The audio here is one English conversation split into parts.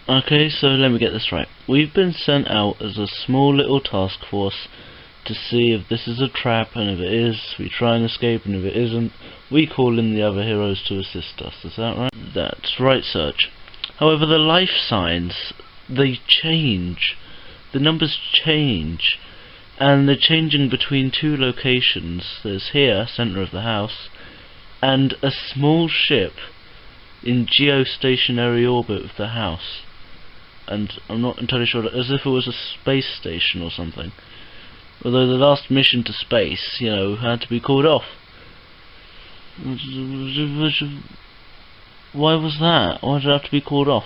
Okay, so let me get this right. We've been sent out as a small little task force to see if this is a trap, and if it is, we try and escape, and if it isn't, we call in the other heroes to assist us. Is that right? That's right, Serge. However, the life signs, they change. The numbers change. And they're changing between two locations. There's here, centre of the house, and a small ship in geostationary orbit of the house. And I'm not entirely sure, as if it was a space station or something. Although the last mission to space, you know, had to be called off. Why was that? Why did it have to be called off?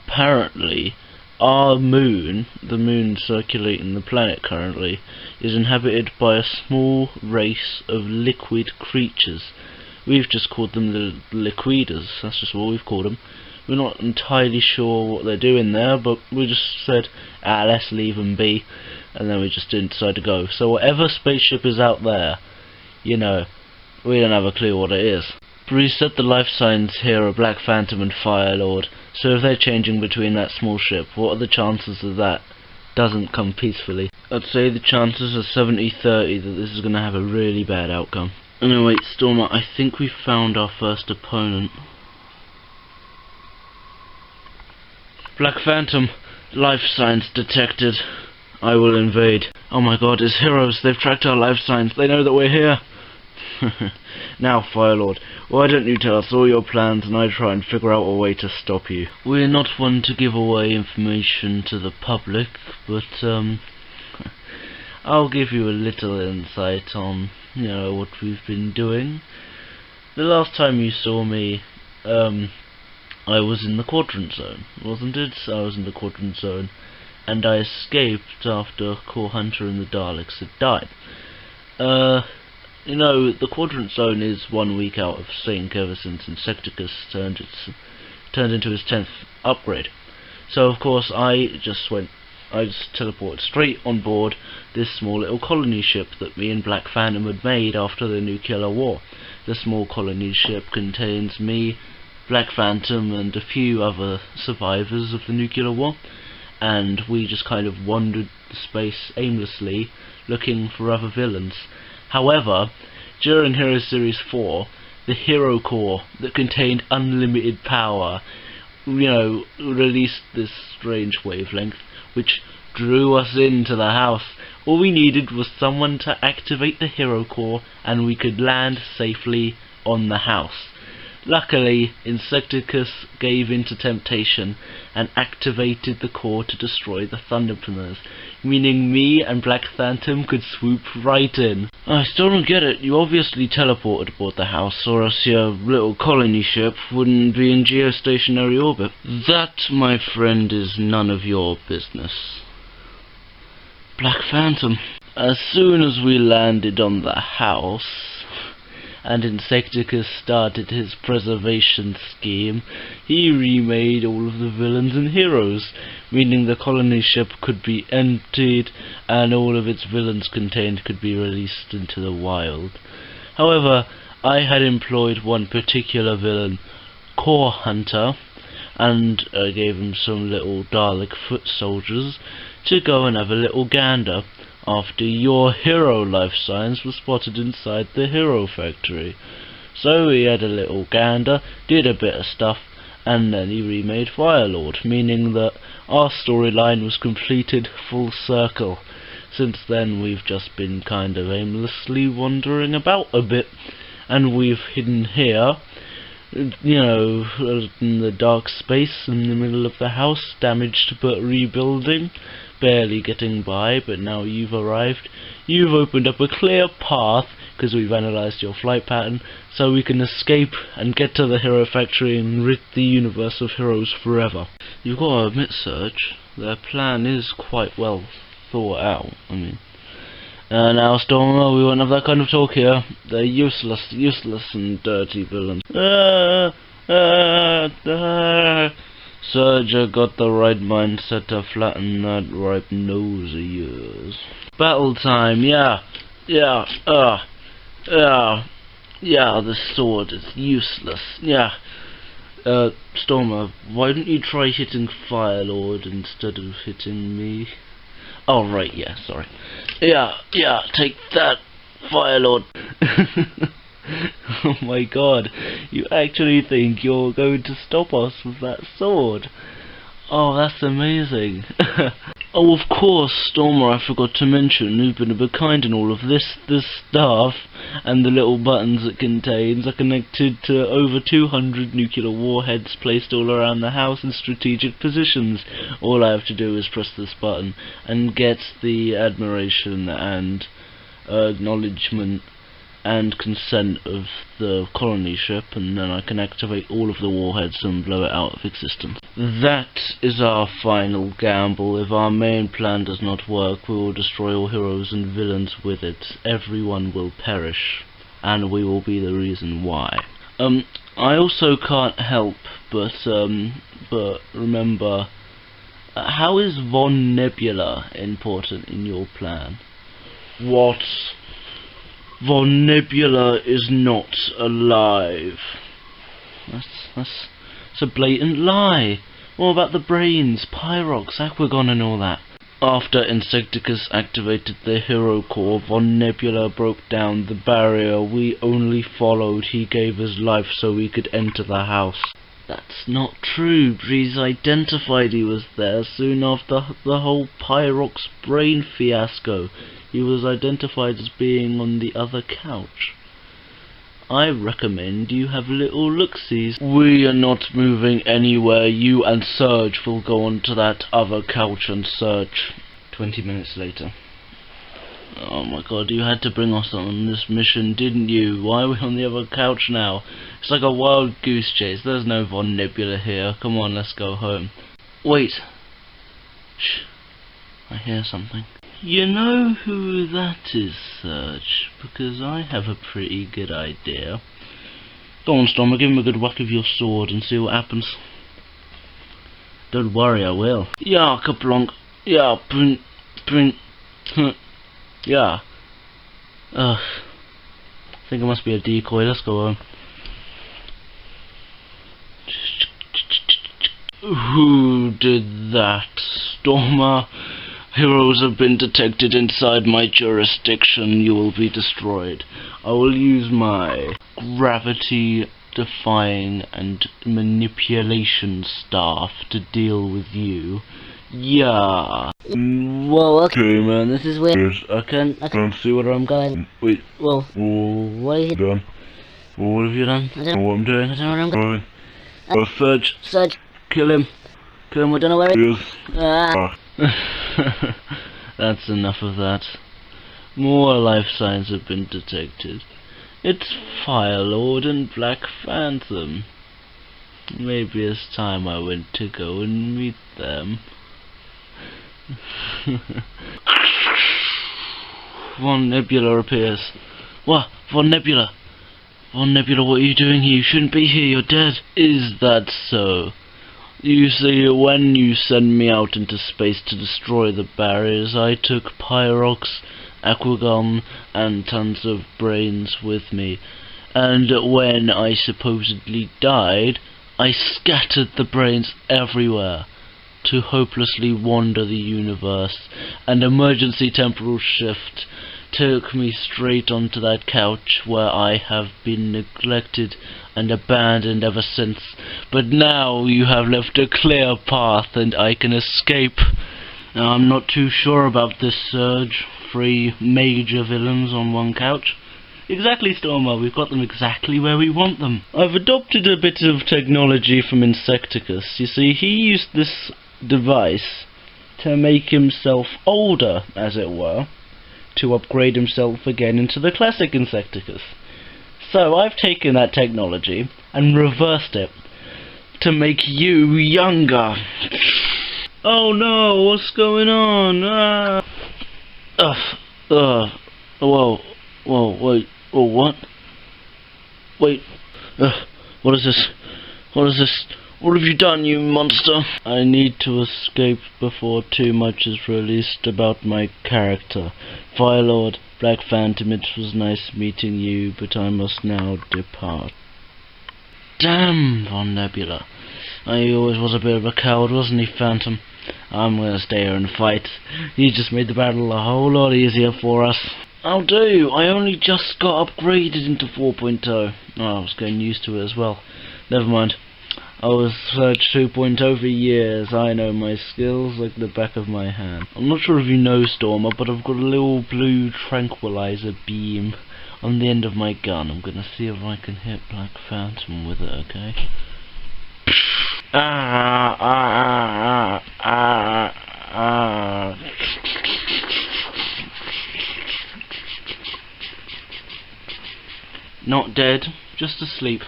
Apparently, our moon, the moon circulating the planet currently, is inhabited by a small race of liquid creatures. We've just called them the liquiders. That's just what we've called them. We're not entirely sure what they're doing there, but we just said, let's leave them be, and then we just didn't decide to go. So whatever spaceship is out there, you know, we don't have a clue what it is. We said the life signs here are Black Phantom and Fire Lord, so if they're changing between that small ship, what are the chances of that doesn't come peacefully? I'd say the chances are 70-30 that this is going to have a really bad outcome. Anyway, Stormer, I think we found our first opponent. Black Phantom, life signs detected. I will invade. Oh my god, it's heroes. They've tracked our life signs. They know that we're here. Now, Firelord, why don't you tell us all your plans and I try and figure out a way to stop you? We're not one to give away information to the public, but I'll give you a little insight on, you know, what we've been doing. The last time you saw me, I was in the quadrant zone, wasn't it? I was in the quadrant zone, and I escaped after Core Hunter and the Daleks had died. You know, the quadrant zone is 1 week out of sync ever since Insecticus turned into his 10th upgrade. So of course I just teleported straight on board this small little colony ship that me and Black Phantom had made after the nuclear war. The small colony ship contains me, Black Phantom, and a few other survivors of the nuclear war, and we just kind of wandered the space aimlessly looking for other villains. However, during Hero Series 4, the Hero Core that contained unlimited power, you know, released this strange wavelength which drew us into the house. All we needed was someone to activate the Hero Core and we could land safely on the house. Luckily, Insecticus gave in to temptation and activated the core to destroy the Thunderpreneurs, meaning me and Black Phantom could swoop right in. I still don't get it. You obviously teleported aboard the house, or else your little colony ship wouldn't be in geostationary orbit. That, my friend, is none of your business. Black Phantom. As soon as we landed on the house, and Insecticus started his preservation scheme, he remade all of the villains and heroes, meaning the colony ship could be emptied and all of its villains contained could be released into the wild. However, I had employed one particular villain, Core Hunter, and I gave him some little Dalek foot soldiers to go and have a little gander after your hero life signs were spotted inside the hero factory. So he had a little gander, did a bit of stuff, and then he remade Firelord, meaning that our storyline was completed full circle. Since then we've just been kind of aimlessly wandering about a bit, and we've hidden here, you know, in the dark space in the middle of the house, damaged but rebuilding, barely getting by. But now you've arrived, you've opened up a clear path, because we've analysed your flight pattern, so we can escape and get to the hero factory and rid the universe of heroes forever. You've got to admit, Serge, their plan is quite well thought out. I mean, now, Stormer, we won't have that kind of talk here. They're useless and dirty villains. Serge got the right mindset to flatten that ripe nose of yours. Battle time, yeah, the sword is useless, yeah. Stormer, why don't you try hitting Firelord instead of hitting me? Oh, right, yeah, sorry. Yeah, take that, Firelord. Oh my god, you actually think you're going to stop us with that sword? Oh, that's amazing. Oh, of course, Stormer, I forgot to mention, you've been a bit kind in all of this. This staff and the little buttons it contains are connected to over 200 nuclear warheads placed all around the house in strategic positions. All I have to do is press this button and get the admiration and acknowledgement and consent of the colony ship, and then I can activate all of the warheads and blow it out of existence. That is our final gamble. If our main plan does not work, we will destroy all heroes and villains with it. Everyone will perish, and we will be the reason why. I also can't help but remember, how is Von Nebula important in your plan? What? Von Nebula is not alive. That's a blatant lie. What about the brains, Pyrox, Aquagon and all that? After Insecticus activated the hero core, Von Nebula broke down the barrier we only followed. He gave his life so we could enter the house. That's not true. Breeze identified he was there soon after the whole Pyrox brain fiasco. He was identified as being on the other couch. I recommend you have little look-sees. We are not moving anywhere. You and Surge will go onto that other couch and search. 20 minutes later. Oh my god, you had to bring us on this mission, didn't you? Why are we on the other couch now? It's like a wild goose chase. There's no Von Nebula here. Come on, let's go home. Wait. Shh. I hear something. You know who that is, Surge? Because I have a pretty good idea. Go on, Stormer, give him a good whack of your sword and see what happens. Don't worry, I will. Yeah, kaplonk. Yeah, print. Yeah. Ugh. I think it must be a decoy. Let's go home. Who did that, Stormer? Heroes have been detected inside my jurisdiction. You will be destroyed. I will use my gravity-defying and manipulation staff to deal with you. Yeah. Whoa, okay, man, this is weird. I can't see what I'm going. Wait. Well, what have you done? Well, what have you done? I don't know what I'm doing. I don't know what I'm going. Surge. Surge. Kill him. Kill him, we don't know where he is. That's enough of that. More life signs have been detected. It's Firelord and Black Phantom. Maybe it's time I went to go and meet them. Von Nebula appears. What? Von Nebula? Von Nebula, what are you doing here? You shouldn't be here, you're dead. Is that so? You see, when you sent me out into space to destroy the barriers, I took Pyrox, Aquagon, and tons of brains with me. And when I supposedly died, I scattered the brains everywhere to hopelessly wander the universe. An emergency temporal shift took me straight onto that couch where I have been neglected and abandoned ever since. But now you have left a clear path and I can escape. Now, I'm not too sure about this, Surge. 3 major villains on one couch. Exactly, Stormer, we've got them exactly where we want them. I've adopted a bit of technology from Insecticus. You see, he used this device to make himself older, as it were, to upgrade himself again into the classic Insecticus. So I've taken that technology and reversed it to make you younger. Oh no, what's going on? Whoa, wait, what? Wait, what is this? What is this? What have you done, you monster? I need to escape before too much is released about my character. Firelord, Black Phantom, it was nice meeting you, but I must now depart. Damn Von Nebula. He always was a bit of a coward, wasn't he, Phantom? I'm gonna stay here and fight. You just made the battle a whole lot easier for us. I'll do. I only just got upgraded into 4.0. Oh, I was getting used to it as well. Never mind. I was Surge 2.0 for years. I know my skills like the back of my hand. I'm not sure if you know, Stormer, but I've got a little blue tranquilizer beam on the end of my gun. I'm gonna see if I can hit Black Phantom with it, okay? Not dead, just asleep.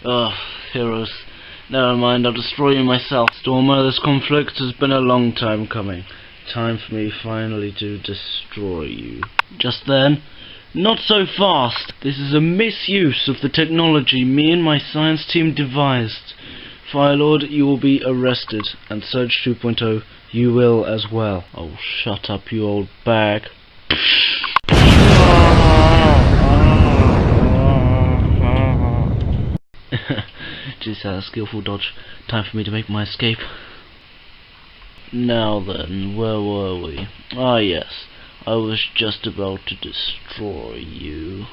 Ugh, heroes. Never mind, I'll destroy you myself. Stormer, this conflict has been a long time coming. Time for me finally to destroy you. Just then, not so fast! This is a misuse of the technology me and my science team devised. Firelord, you will be arrested, and Surge 2.0, you will as well. Oh, shut up, you old bag. Just a skillful dodge. Time for me to make my escape. Now then, where were we? Ah yes, I was just about to destroy you.